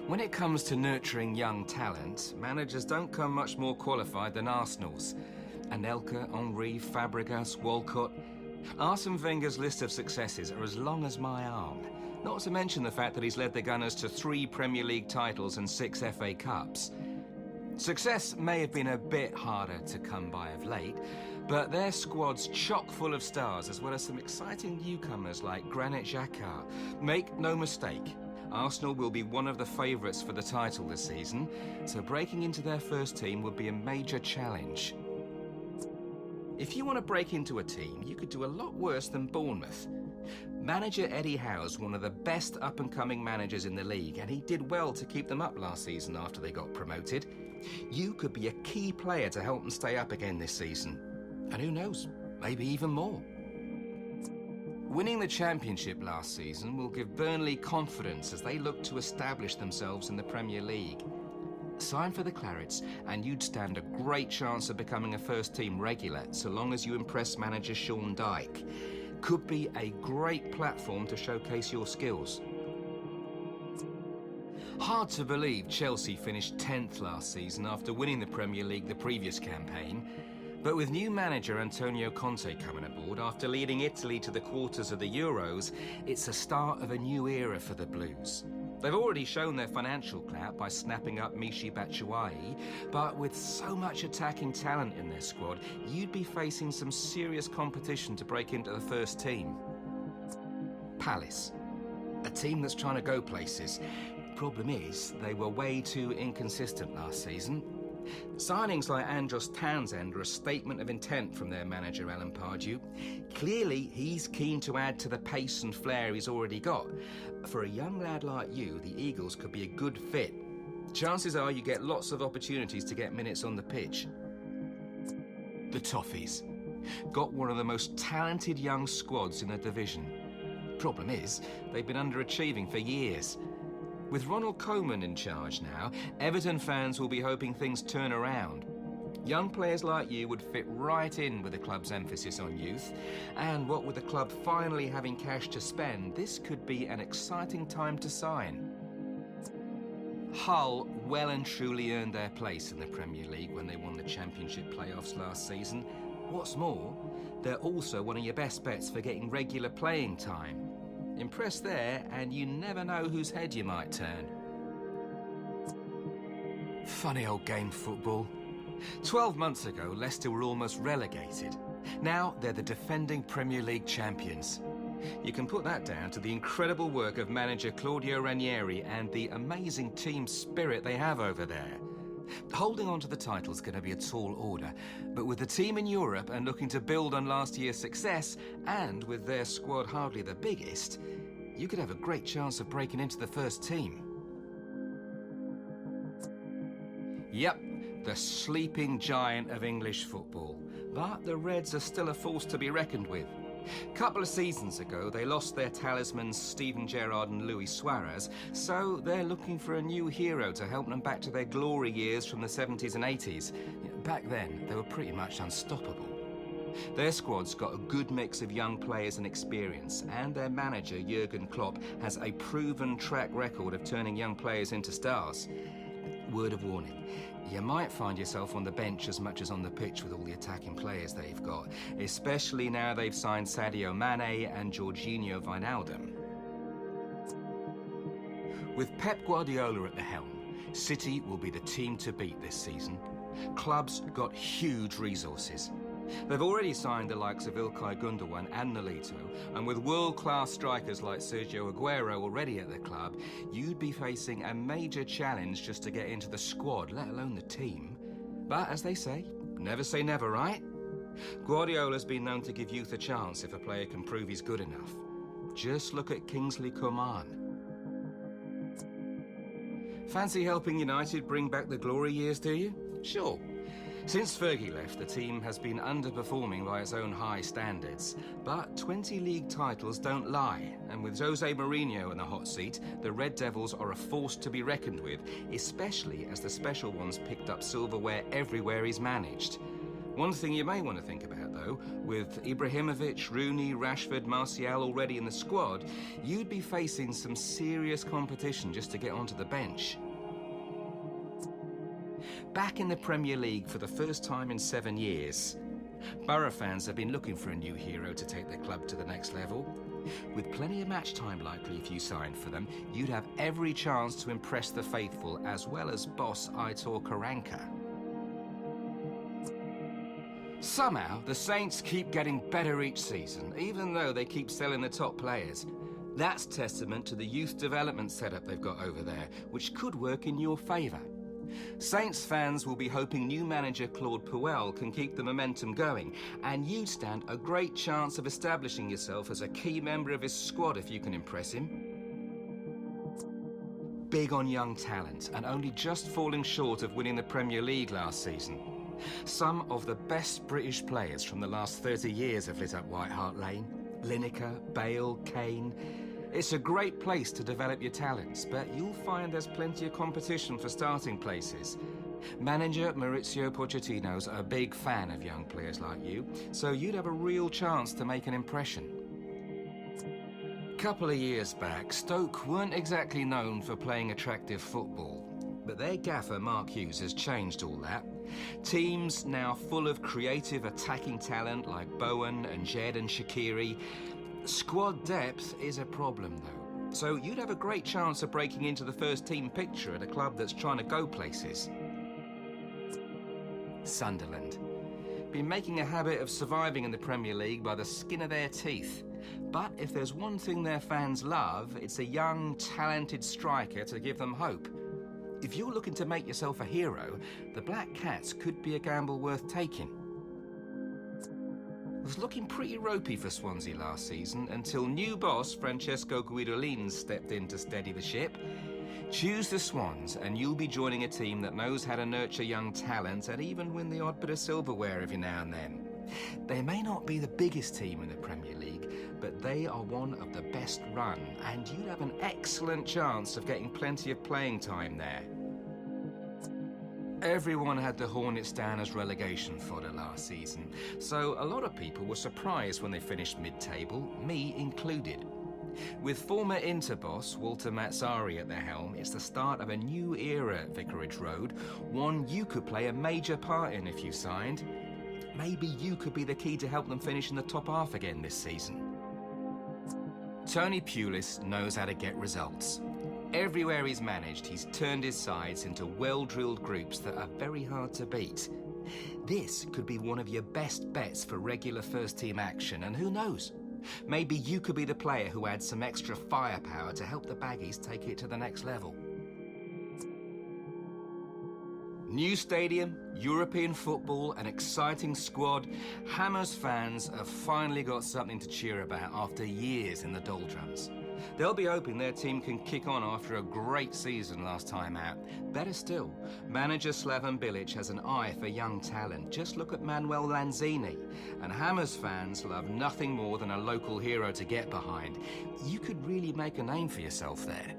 When it comes to nurturing young talent, managers don't come much more qualified than Arsenal's. Anelka, Henry, Fabregas, Walcott. Arsene Wenger's list of successes are as long as my arm. Not to mention the fact that he's led the Gunners to 3 Premier League titles and 6 FA Cups. Success may have been a bit harder to come by of late, but their squad's chock full of stars, as well as some exciting newcomers like Granit Xhaka. Make no mistake, Arsenal will be one of the favourites for the title this season, so breaking into their first team would be a major challenge. If you want to break into a team, you could do a lot worse than Bournemouth. Manager Eddie Howe's one of the best up-and-coming managers in the league, and he did well to keep them up last season after they got promoted. You could be a key player to help them stay up again this season. And who knows, maybe even more. Winning the Championship last season will give Burnley confidence as they look to establish themselves in the Premier League. Sign for the Clarets and you'd stand a great chance of becoming a first-team regular so long as you impress manager Sean Dyche. Could be a great platform to showcase your skills. Hard to believe Chelsea finished 10th last season after winning the Premier League the previous campaign. But with new manager Antonio Conte coming aboard after leading Italy to the quarters of the Euros, it's a start of a new era for the Blues. They've already shown their financial clout by snapping up Michy Batshuayi, but with so much attacking talent in their squad, you'd be facing some serious competition to break into the first team. Palace, a team that's trying to go places. Problem is, they were way too inconsistent last season. Signings like Andros Townsend are a statement of intent from their manager Alan Pardew. Clearly, he's keen to add to the pace and flair he's already got. For a young lad like you, the Eagles could be a good fit. Chances are you get lots of opportunities to get minutes on the pitch. The Toffees. Got one of the most talented young squads in the division. Problem is, they've been underachieving for years. With Ronald Koeman in charge now, Everton fans will be hoping things turn around. Young players like you would fit right in with the club's emphasis on youth, and what with the club finally having cash to spend, this could be an exciting time to sign. Hull well and truly earned their place in the Premier League when they won the Championship playoffs last season. What's more, they're also one of your best bets for getting regular playing time. Impress there, and you never know whose head you might turn. Funny old game, football. 12 months ago, Leicester were almost relegated. Now they're the defending Premier League champions. You can put that down to the incredible work of manager Claudio Ranieri and the amazing team spirit they have over there. Holding on to the title is going to be a tall order, but with the team in Europe and looking to build on last year's success, and with their squad hardly the biggest, you could have a great chance of breaking into the first team. Yep, the sleeping giant of English football. But the Reds are still a force to be reckoned with. A couple of seasons ago, they lost their talismans Steven Gerrard and Luis Suarez, so they're looking for a new hero to help them back to their glory years from the 70s and 80s. Back then, they were pretty much unstoppable. Their squad's got a good mix of young players and experience, and their manager, Jurgen Klopp, has a proven track record of turning young players into stars. Word of warning, you might find yourself on the bench as much as on the pitch with all the attacking players they've got, especially now they've signed Sadio Mane and Jorginho Wijnaldum. With Pep Guardiola at the helm, City will be the team to beat this season. Club's got huge resources. They've already signed the likes of Ilkay Gundogan and Nolito, and with world-class strikers like Sergio Aguero already at the club, you'd be facing a major challenge just to get into the squad, let alone the team. But as they say never, right? Guardiola's been known to give youth a chance if a player can prove he's good enough. Just look at Kingsley Coman. Fancy helping United bring back the glory years, do you? Sure. Since Fergie left, the team has been underperforming by its own high standards. But 20 league titles don't lie, and with Jose Mourinho in the hot seat, the Red Devils are a force to be reckoned with, especially as the special ones picked up silverware everywhere he's managed. One thing you may want to think about, though, with Ibrahimovic, Rooney, Rashford, Martial already in the squad, you'd be facing some serious competition just to get onto the bench. Back in the Premier League for the first time in 7 years, Borough fans have been looking for a new hero to take their club to the next level. With plenty of match time likely if you signed for them, you'd have every chance to impress the faithful as well as boss Aitor Karanka. Somehow, the Saints keep getting better each season, even though they keep selling the top players. That's testament to the youth development setup they've got over there, which could work in your favour. Saints fans will be hoping new manager Claude Puel can keep the momentum going, and you stand a great chance of establishing yourself as a key member of his squad if you can impress him. Big on young talent, and only just falling short of winning the Premier League last season. Some of the best British players from the last 30 years have lit up White Hart Lane. Lineker, Bale, Kane. It's a great place to develop your talents, but you'll find there's plenty of competition for starting places. Manager Mauricio Pochettino's a big fan of young players like you, so you'd have a real chance to make an impression. Couple of years back, Stoke weren't exactly known for playing attractive football, but their gaffer Mark Hughes has changed all that. Teams now full of creative attacking talent like Bowen and Jed and Shaqiri. Squad depth is a problem though, so you'd have a great chance of breaking into the first team picture at a club that's trying to go places. Sunderland. Been making a habit of surviving in the Premier League by the skin of their teeth. But if there's one thing their fans love, it's a young, talented striker to give them hope. If you're looking to make yourself a hero, the Black Cats could be a gamble worth taking. It was looking pretty ropey for Swansea last season until new boss Francesco Guidolin stepped in to steady the ship. Choose the Swans and you'll be joining a team that knows how to nurture young talent and even win the odd bit of silverware every now and then. They may not be the biggest team in the Premier League, but they are one of the best run, and you'd have an excellent chance of getting plenty of playing time there. Everyone had the Hornets down as relegation fodder last season, so a lot of people were surprised when they finished mid-table, me included. With former Inter boss Walter Mazzarri at the helm, it's the start of a new era at Vicarage Road, one you could play a major part in if you signed. Maybe you could be the key to help them finish in the top half again this season. Tony Pulis knows how to get results. Everywhere he's managed, he's turned his sides into well-drilled groups that are very hard to beat. This could be one of your best bets for regular first-team action, and who knows? Maybe you could be the player who adds some extra firepower to help the Baggies take it to the next level. New stadium, European football, an exciting squad. Hammers fans have finally got something to cheer about after years in the doldrums. They'll be hoping their team can kick on after a great season last time out. Better still, manager Slaven Bilic has an eye for young talent. Just look at Manuel Lanzini. And Hammers fans love nothing more than a local hero to get behind. You could really make a name for yourself there.